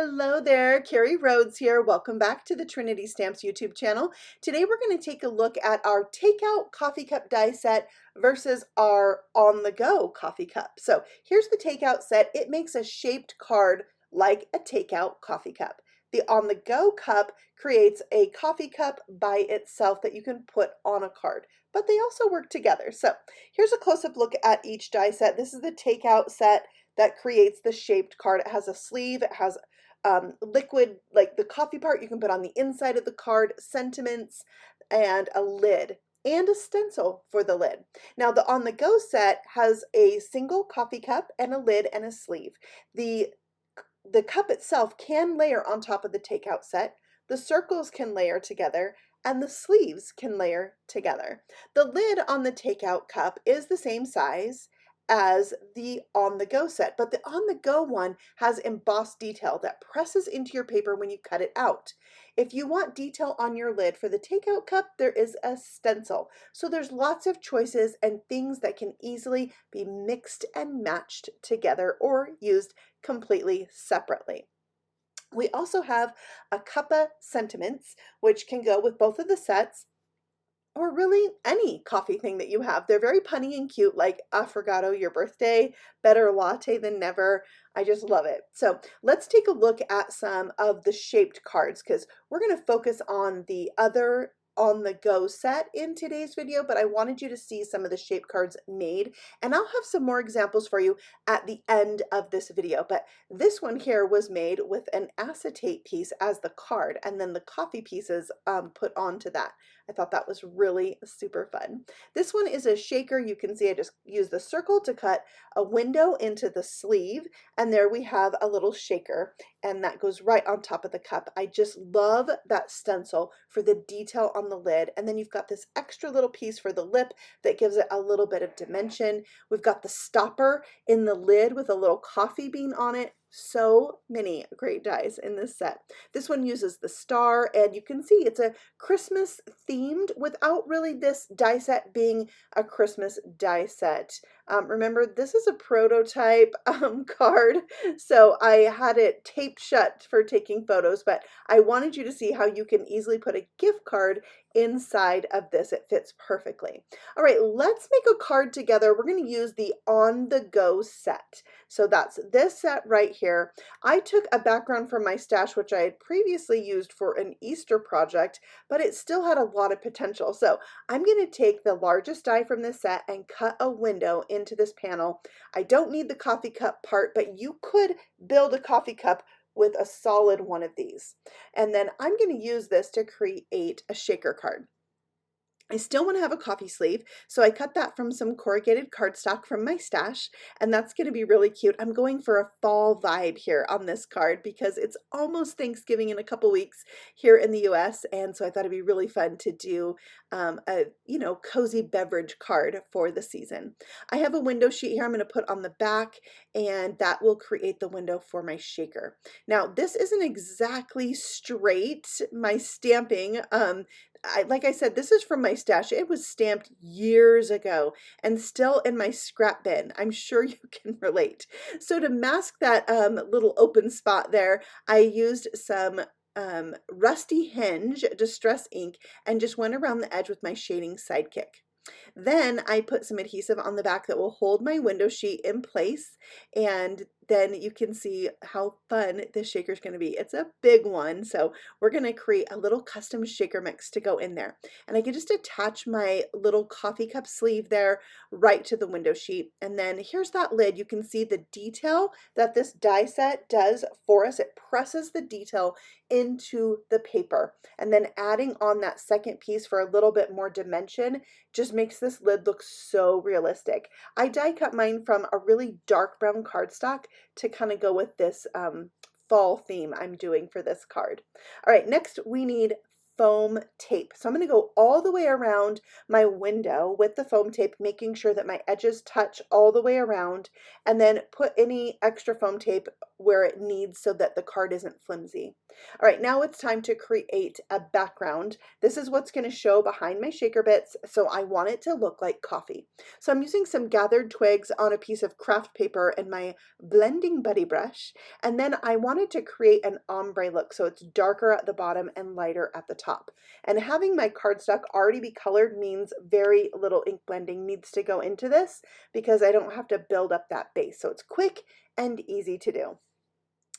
Hello there, Carrie Rhodes here. Welcome back to the Trinity Stamps YouTube channel. Today we're going to take a look at our takeout coffee cup die set versus our on-the-go coffee cup. So here's the takeout set. It makes a shaped card like a takeout coffee cup. The on-the-go cup creates a coffee cup by itself that you can put on a card, but they also work together. So here's a close-up look at each die set. This is the takeout set that creates the shaped card. It has a sleeve, it has liquid, like the coffee part you can put on the inside of the card, sentiments, and a lid, and a stencil for the lid. Now the on-the-go set has a single coffee cup and a lid and a sleeve. The cup itself can layer on top of the takeout set, the circles can layer together, and the sleeves can layer together. The lid on the takeout cup is the same size as the on-the-go set, but the on-the-go one has embossed detail that presses into your paper when you cut it out. If you want detail on your lid for the takeout cup, there is a stencil. So there's lots of choices and things that can easily be mixed and matched together or used completely separately. We also have a cuppa sentiments, which can go with both of the sets, or really any coffee thing that you have. They're very punny and cute, like affogato, your birthday, better latte than never. I just love it. So let's take a look at some of the shaped cards because we're going to focus on the other on-the-go set in today's video, but I wanted you to see some of the shape cards made, and I'll have some more examples for you at the end of this video. But this one here was made with an acetate piece as the card, and then the coffee pieces put onto that. I thought that was really super fun. This one is a shaker. You can see I just used the circle to cut a window into the sleeve, and there we have a little shaker, and that goes right on top of the cup. I just love that stencil for the detail on the lid, and then you've got this extra little piece for the lip that gives it a little bit of dimension. We've got the stopper in the lid with a little coffee bean on it. So many great dies in this set. This one uses the star, and you can see it's a Christmas themed without really this die set being a Christmas die set. Remember, this is a prototype card, so I had it taped shut for taking photos, but I wanted you to see how you can easily put a gift card inside of this. It fits perfectly. All right, let's make a card together. We're going to use the on-the-go set. So that's this set right here. I took a background from my stash, which I had previously used for an Easter project, but it still had a lot of potential. So I'm going to take the largest die from this set and cut a window into this panel. I don't need the coffee cup part, but you could build a coffee cup with a solid one of these. And then I'm going to use this to create a shaker card. I still want to have a coffee sleeve, so I cut that from some corrugated cardstock from my stash, and that's going to be really cute. I'm going for a fall vibe here on this card because it's almost Thanksgiving in a couple weeks here in the US, and so I thought it'd be really fun to do a cozy beverage card for the season. I have a window sheet here I'm going to put on the back, and that will create the window for my shaker. Now, this isn't exactly straight, my stamping. Like I said, this is from my stash. It was stamped years ago and still in my scrap bin. I'm sure you can relate. So to mask that little open spot there, I used some Rusty Hinge Distress ink and just went around the edge with my shading sidekick. Then I put some adhesive on the back that will hold my window sheet in place, and then you can see how fun this shaker is going to be. It's a big one, so we're going to create a little custom shaker mix to go in there. And I can just attach my little coffee cup sleeve there right to the window sheet. And then here's that lid. You can see the detail that this die set does for us. It presses the detail into the paper. And then adding on that second piece for a little bit more dimension just makes this lid look so realistic. I die cut mine from a really dark brown cardstock to kind of go with this fall theme I'm doing for this card. All right, next we need foam tape. So I'm going to go all the way around my window with the foam tape, making sure that my edges touch all the way around, and then put any extra foam tape where it needs so that the card isn't flimsy. All right, now it's time to create a background. This is what's going to show behind my shaker bits, so I want it to look like coffee. So I'm using some gathered twigs on a piece of craft paper and my blending buddy brush, and then I wanted to create an ombre look, so it's darker at the bottom and lighter at the top. And having my cardstock already be colored means very little ink blending needs to go into this because I don't have to build up that base. So it's quick and easy to do.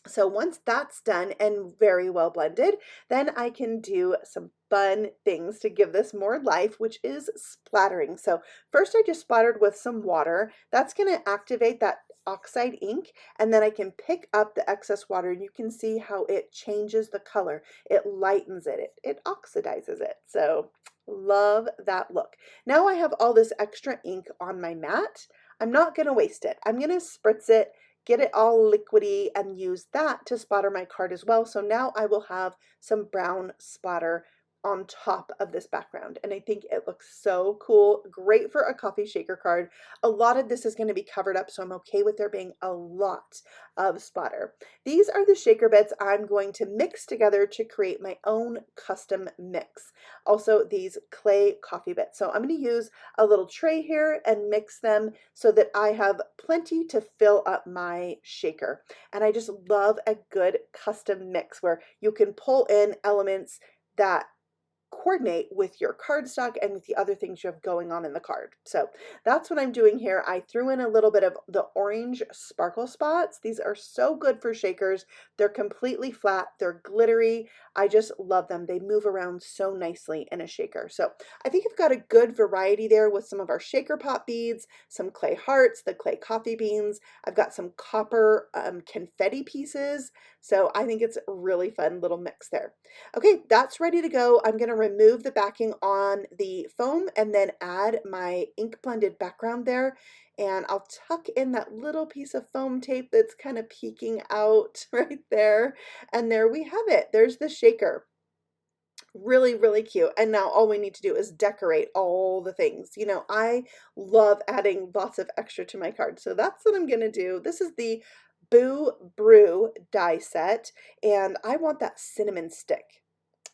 So once that's done and very well blended, then I can do some fun things to give this more life, which is splattering. So first I just splattered with some water. That's going to activate that oxide ink, and then I can pick up the excess water and you can see how it changes the color. It lightens it, it oxidizes it. So love that look. Now I have all this extra ink on my mat. I'm not going to waste it. I'm going to spritz it, get it all liquidy, and use that to splatter my card as well. So now I will have some brown splatter on top of this background, and I think it looks so cool. Great for a coffee shaker card. A lot of this is going to be covered up, so I'm okay with there being a lot of splatter. These are the shaker bits I'm going to mix together to create my own custom mix. Also these clay coffee bits. So I'm going to use a little tray here and mix them so that I have plenty to fill up my shaker. And I just love a good custom mix where you can pull in elements that coordinate with your cardstock and with the other things you have going on in the card. So that's what I'm doing here. I threw in a little bit of the orange sparkle spots. These are so good for shakers. They're completely flat. They're glittery. I just love them. They move around so nicely in a shaker. So I think I've got a good variety there with some of our shaker pop beads, some clay hearts, the clay coffee beans. I've got some copper confetti pieces. So I think it's a really fun little mix there. Okay, that's ready to go. I'm going to remove the backing on the foam and then add my ink blended background there. And I'll tuck in that little piece of foam tape that's kind of peeking out right there. And there we have it. There's the shaker. Really, really cute. And now all we need to do is decorate all the things. You know, I love adding lots of extra to my card. So that's what I'm going to do. This is the Boo Brew die set, and I want that cinnamon stick.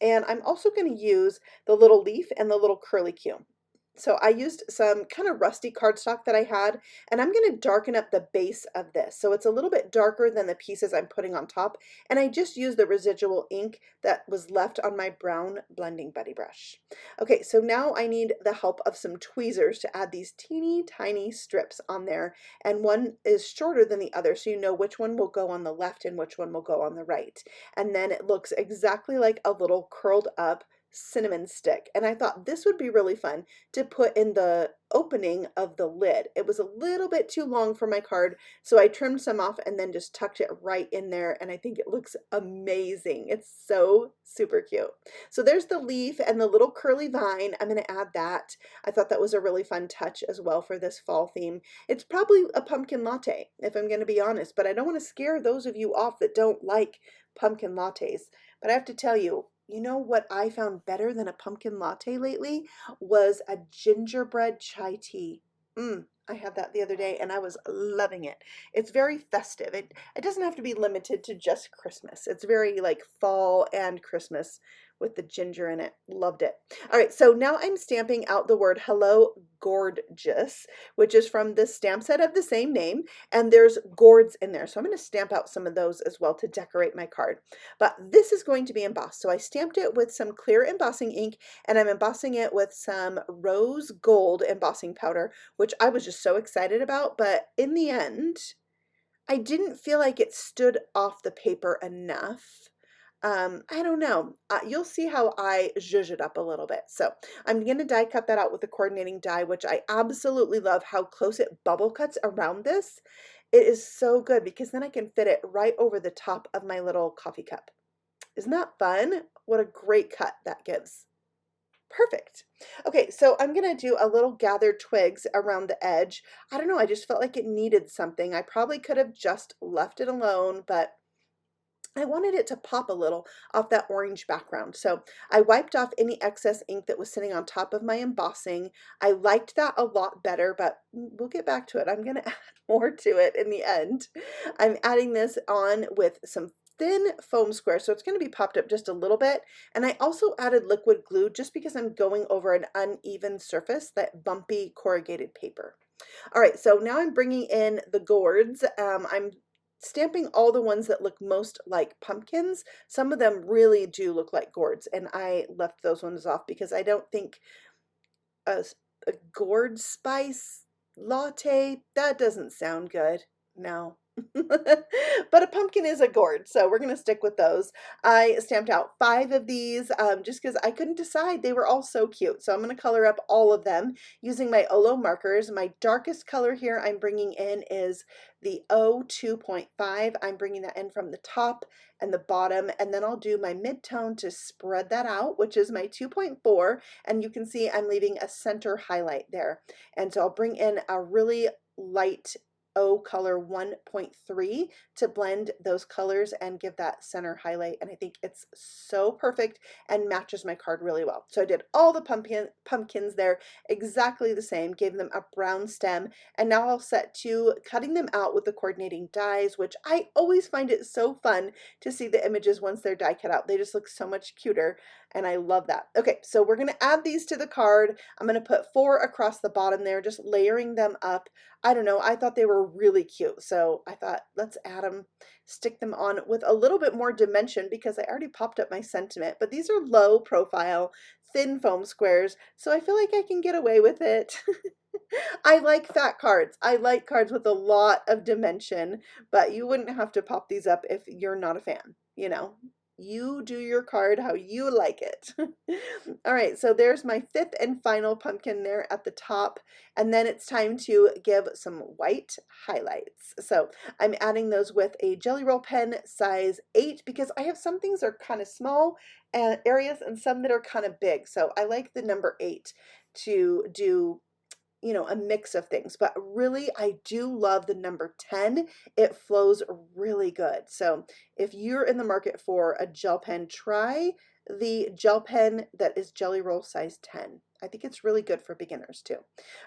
And I'm also going to use the little leaf and the little curly Q. So I used some kind of rusty cardstock that I had, and I'm going to darken up the base of this. So it's a little bit darker than the pieces I'm putting on top. And I just used the residual ink that was left on my brown blending buddy brush. Okay, so now I need the help of some tweezers to add these teeny tiny strips on there. And one is shorter than the other, so you know which one will go on the left and which one will go on the right. And then it looks exactly like a little curled up cinnamon stick, and I thought this would be really fun to put in the opening of the lid. It was a little bit too long for my card, so I trimmed some off and then just tucked it right in there, and I think it looks amazing. It's so super cute. So there's the leaf and the little curly vine. I'm going to add that. I thought that was a really fun touch as well for this fall theme. It's probably a pumpkin latte, if I'm going to be honest, but I don't want to scare those of you off that don't like pumpkin lattes. But I have to tell you, you know what I found better than a pumpkin latte lately was a gingerbread chai tea. I had that the other day and I was loving it. It's very festive. It doesn't have to be limited to just Christmas. It's very like fall and Christmas with the ginger in it. Loved it. All right, so now I'm stamping out the word Hello Gorgeous, which is from the stamp set of the same name, and there's gourds in there. So I'm going to stamp out some of those as well to decorate my card. But this is going to be embossed. So I stamped it with some clear embossing ink, and I'm embossing it with some rose gold embossing powder, which I was just so excited about. But in the end, I didn't feel like it stood off the paper enough. I don't know. You'll see how I zhuzh it up a little bit. So I'm going to die cut that out with the coordinating die, which I absolutely love how close it bubble cuts around this. It is so good because then I can fit it right over the top of my little coffee cup. Isn't that fun? What a great cut that gives. Perfect. Okay, so I'm going to do a little gathered twigs around the edge. I don't know, I just felt like it needed something. I probably could have just left it alone, but I wanted it to pop a little off that orange background. So I wiped off any excess ink that was sitting on top of my embossing. I liked that a lot better, but we'll get back to it. I'm going to add more to it in the end. I'm adding this on with some thin foam square, so it's going to be popped up just a little bit. And I also added liquid glue just because I'm going over an uneven surface, that bumpy corrugated paper. All right, so now I'm bringing in the gourds. I'm stamping all the ones that look most like pumpkins. Some of them really do look like gourds, and I left those ones off because I don't think a, a gourd spice latte, that doesn't sound good. No. But a pumpkin is a gourd, so we're going to stick with those. I stamped out 5 of these just because I couldn't decide. They were all so cute. So I'm going to color up all of them using my Olo markers. My darkest color here I'm bringing in is the O2.5. I'm bringing that in from the top and the bottom, and then I'll do my mid-tone to spread that out, which is my 2.4, and you can see I'm leaving a center highlight there. And so I'll bring in a really light O color 1.3 to blend those colors and give that center highlight, and I think it's so perfect and matches my card really well. So I did all the pumpkins there exactly the same, gave them a brown stem, and now I'll set to cutting them out with the coordinating dies, which I always find it so fun to see the images once they're die cut out. They just look so much cuter, and I love that. Okay, so we're going to add these to the card. I'm going to put 4 across the bottom there, just layering them up. I don't know, I thought they were really cute, so I thought let's add them, stick them on with a little bit more dimension because I already popped up my sentiment, but these are low profile, thin foam squares, so I feel like I can get away with it. I like fat cards. I like cards with a lot of dimension, but you wouldn't have to pop these up if you're not a fan, you know. You do your card how you like it. All right, so there's my 5th and final pumpkin there at the top, and then it's time to give some white highlights. So I'm adding those with a Jelly Roll pen size 8 because I have some things that are kind of small areas and some that are kind of big. So I like the number 8 to do, you know, a mix of things, but really I do love the number 10. It flows really good. So if you're in the market for a gel pen, try the gel pen that is Jelly Roll size 10. I think it's really good for beginners too.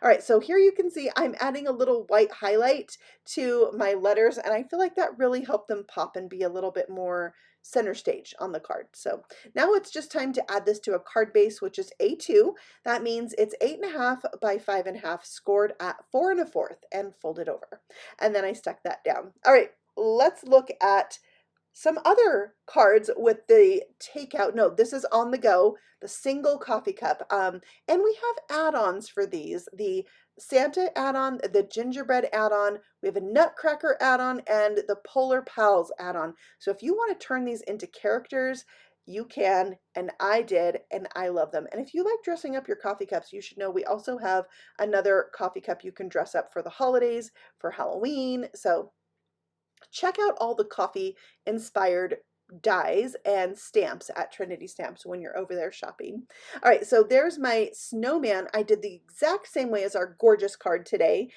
All right, so here you can see I'm adding a little white highlight to my letters, and I feel like that really helped them pop and be a little bit more center stage on the card. So now it's just time to add this to a card base, which is A2. That means it's 8.5 by 5.5, scored at 4 1/4 and folded over. And then I stuck that down. All right, let's look at some other cards with the takeout. No, this is on the go, the single coffee cup. And we have add-ons for these. The Santa add-on, the gingerbread add-on, we have a nutcracker add-on, and the Polar Pals add-on. So if you want to turn these into characters, you can, and I did, and I love them. And if you like dressing up your coffee cups, you should know we also have another coffee cup you can dress up for the holidays, for Halloween. So check out all the coffee inspired dies and stamps at Trinity Stamps when you're over there shopping. All right, so there's my snowman. I did the exact same way as our gorgeous card today,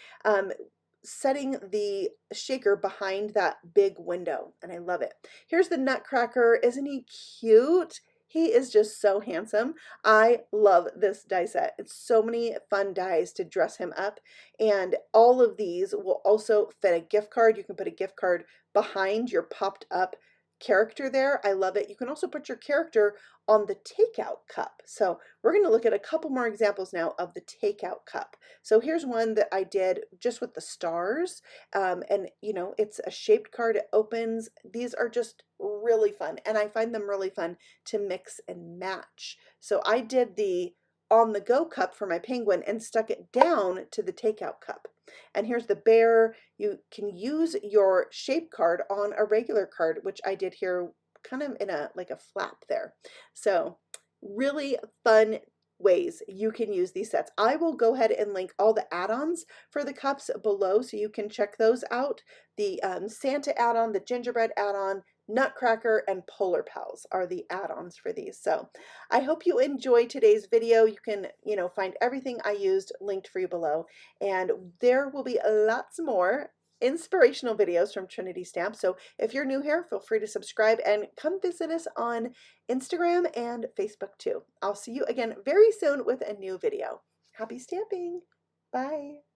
setting the shaker behind that big window, and I love it. Here's the nutcracker. Isn't he cute? He is just so handsome. I love this die set. It's so many fun dies to dress him up, and all of these will also fit a gift card. You can put a gift card behind your popped up character there. I love it. You can also put your character on the takeout cup. So we're going to look at a couple more examples now of the takeout cup. So here's one that I did just with the stars, and you know, it's a shaped card. It opens. These are just really fun, and I find them really fun to mix and match. So I did the on the go cup for my penguin and stuck it down to the takeout cup. And here's the bear. You can use your shape card on a regular card, which I did here kind of in a like a flap there. So really fun ways you can use these sets. I will go ahead and link all the add-ons for the cups below so you can check those out. The Santa add-on, the gingerbread add-on, Nutcracker, and Polar Pals are the add-ons for these. So I hope you enjoyed today's video. You can, you know, find everything I used linked for you below, and there will be lots more inspirational videos from Trinity Stamps. So if you're new here, feel free to subscribe and come visit us on Instagram and Facebook too. I'll see you again very soon with a new video. Happy stamping! Bye!